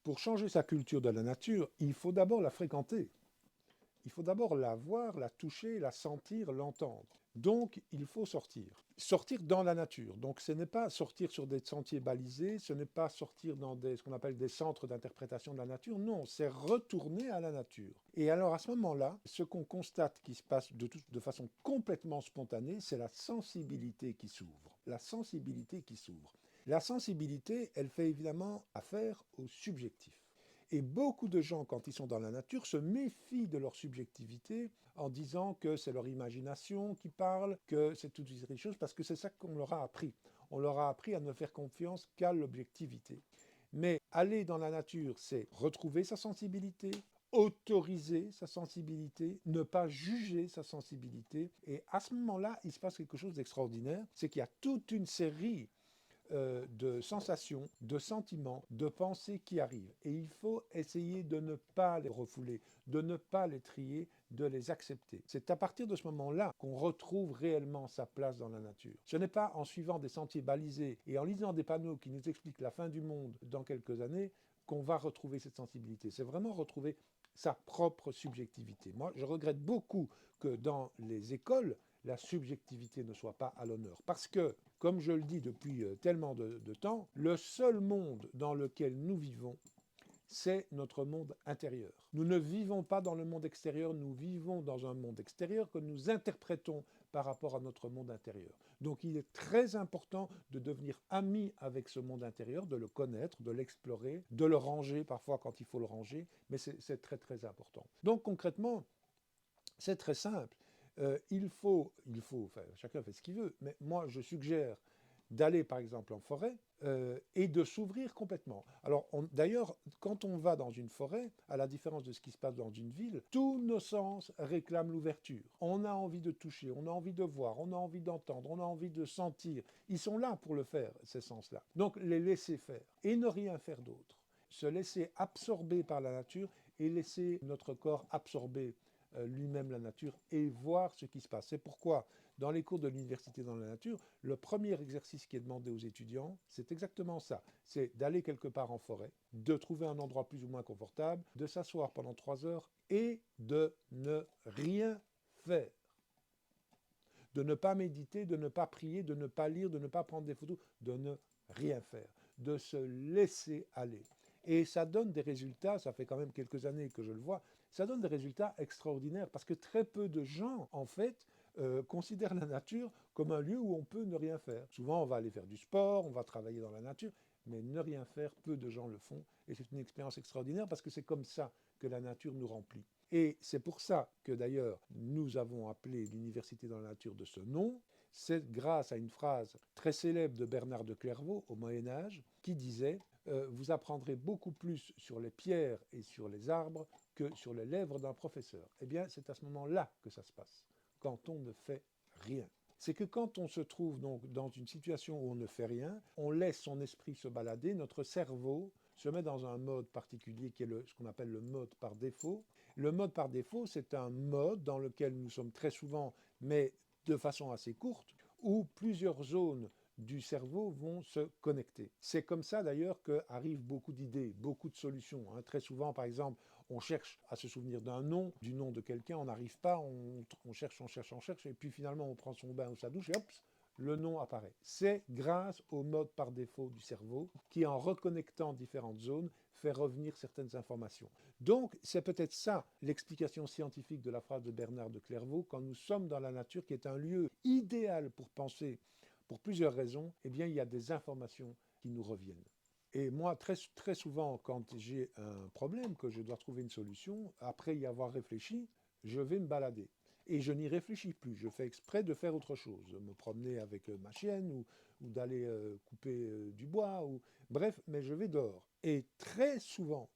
Pour changer sa culture de la nature, il faut d'abord la fréquenter. Il faut d'abord la voir, la toucher, la sentir, l'entendre. Donc, il faut sortir. Sortir dans la nature. Donc, ce n'est pas sortir sur des sentiers balisés, ce n'est pas sortir dans ce qu'on appelle des centres d'interprétation de la nature. Non, c'est retourner à la nature. Et alors, à ce moment-là, ce qu'on constate qui se passe de façon complètement spontanée, c'est la sensibilité qui s'ouvre. La sensibilité qui s'ouvre. La sensibilité, elle fait évidemment affaire au subjectif. Et beaucoup de gens, quand ils sont dans la nature, se méfient de leur subjectivité en disant que c'est leur imagination qui parle, que c'est toutes ces choses, parce que c'est ça qu'on leur a appris. On leur a appris à ne faire confiance qu'à l'objectivité. Mais aller dans la nature, c'est retrouver sa sensibilité, autoriser sa sensibilité, ne pas juger sa sensibilité. Et à ce moment-là, il se passe quelque chose d'extraordinaire, c'est qu'il y a toute une série de sensations, de sentiments, de pensées qui arrivent. Et il faut essayer de ne pas les refouler, de ne pas les trier, de les accepter. C'est à partir de ce moment-là qu'on retrouve réellement sa place dans la nature. Ce n'est pas en suivant des sentiers balisés et en lisant des panneaux qui nous expliquent la fin du monde dans quelques années qu'on va retrouver cette sensibilité. C'est vraiment retrouver sa propre subjectivité. Moi, je regrette beaucoup que dans les écoles, la subjectivité ne soit pas à l'honneur. Parce que, comme je le dis depuis tellement de temps, le seul monde dans lequel nous vivons, c'est notre monde intérieur. Nous ne vivons pas dans le monde extérieur, nous vivons dans un monde extérieur que nous interprétons par rapport à notre monde intérieur. Donc il est très important de devenir ami avec ce monde intérieur, de le connaître, de l'explorer, de le ranger parfois quand il faut le ranger, mais c'est très très important. Donc concrètement, c'est très simple. Enfin, chacun fait ce qu'il veut, mais moi je suggère d'aller par exemple en forêt et de s'ouvrir complètement. Alors d'ailleurs, quand on va dans une forêt, à la différence de ce qui se passe dans une ville, tous nos sens réclament l'ouverture. On a envie de toucher, on a envie de voir, on a envie d'entendre, on a envie de sentir. Ils sont là pour le faire, ces sens-là. Donc les laisser faire et ne rien faire d'autre. Se laisser absorber par la nature et laisser notre corps absorber lui-même la nature et voir ce qui se passe. C'est pourquoi, dans les cours de l'université dans la nature, le premier exercice qui est demandé aux étudiants, c'est exactement ça. C'est d'aller quelque part en forêt, de trouver un endroit plus ou moins confortable, de s'asseoir pendant 3 heures et de ne rien faire. De ne pas méditer, de ne pas prier, de ne pas lire, de ne pas prendre des photos, de ne rien faire, de se laisser aller. Et ça donne des résultats, ça fait quand même quelques années que je le vois, ça donne des résultats extraordinaires parce que très peu de gens, en fait, considèrent la nature comme un lieu où on peut ne rien faire. Souvent, on va aller faire du sport, on va travailler dans la nature, mais ne rien faire, peu de gens le font. Et c'est une expérience extraordinaire parce que c'est comme ça que la nature nous remplit. Et c'est pour ça que d'ailleurs nous avons appelé l'université dans la nature de ce nom. C'est grâce à une phrase très célèbre de Bernard de Clairvaux au Moyen Âge qui disait vous apprendrez beaucoup plus sur les pierres et sur les arbres que sur les lèvres d'un professeur. Eh bien, c'est à ce moment-là que ça se passe, quand on ne fait rien. C'est que quand on se trouve donc dans une situation où on ne fait rien, on laisse son esprit se balader, notre cerveau se met dans un mode particulier qui est ce qu'on appelle le mode par défaut. Le mode par défaut, c'est un mode dans lequel nous sommes très souvent, mais de façon assez courte, où plusieurs zones du cerveau vont se connecter. C'est comme ça d'ailleurs qu'arrivent beaucoup d'idées, beaucoup de solutions. Très souvent, par exemple, on cherche à se souvenir d'un nom, du nom de quelqu'un, on n'arrive pas, on cherche, et puis finalement on prend son bain ou sa douche et hop, le nom apparaît. C'est grâce au mode par défaut du cerveau qui, en reconnectant différentes zones, fait revenir certaines informations. Donc, c'est peut-être ça l'explication scientifique de la phrase de Bernard de Clairvaux, quand nous sommes dans la nature, qui est un lieu idéal pour penser, pour plusieurs raisons, eh bien, il y a des informations qui nous reviennent. Et moi, très, très souvent, quand j'ai un problème, que je dois trouver une solution, après y avoir réfléchi, je vais me balader. Et je n'y réfléchis plus. Je fais exprès de faire autre chose, de me promener avec ma chienne ou d'aller couper du bois. Bref, mais je vais dehors. Et très souvent,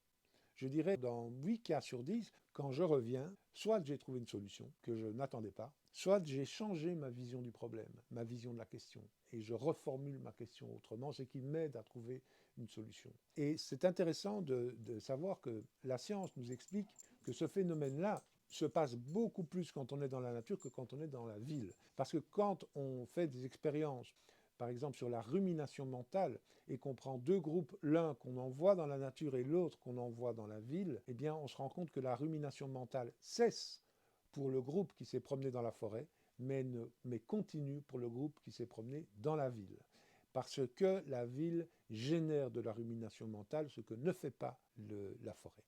je dirais dans 8 cas sur 10, quand je reviens, soit j'ai trouvé une solution que je n'attendais pas, soit j'ai changé ma vision du problème, ma vision de la question, et je reformule ma question autrement, ce qui m'aide à trouver une solution. Et c'est intéressant de savoir que la science nous explique que ce phénomène-là se passe beaucoup plus quand on est dans la nature que quand on est dans la ville. Parce que quand on fait des expériences par exemple sur la rumination mentale, et qu'on prend deux groupes, l'un qu'on envoie dans la nature et l'autre qu'on envoie dans la ville, eh bien on se rend compte que la rumination mentale cesse pour le groupe qui s'est promené dans la forêt, mais continue pour le groupe qui s'est promené dans la ville. Parce que la ville génère de la rumination mentale, ce que ne fait pas la forêt.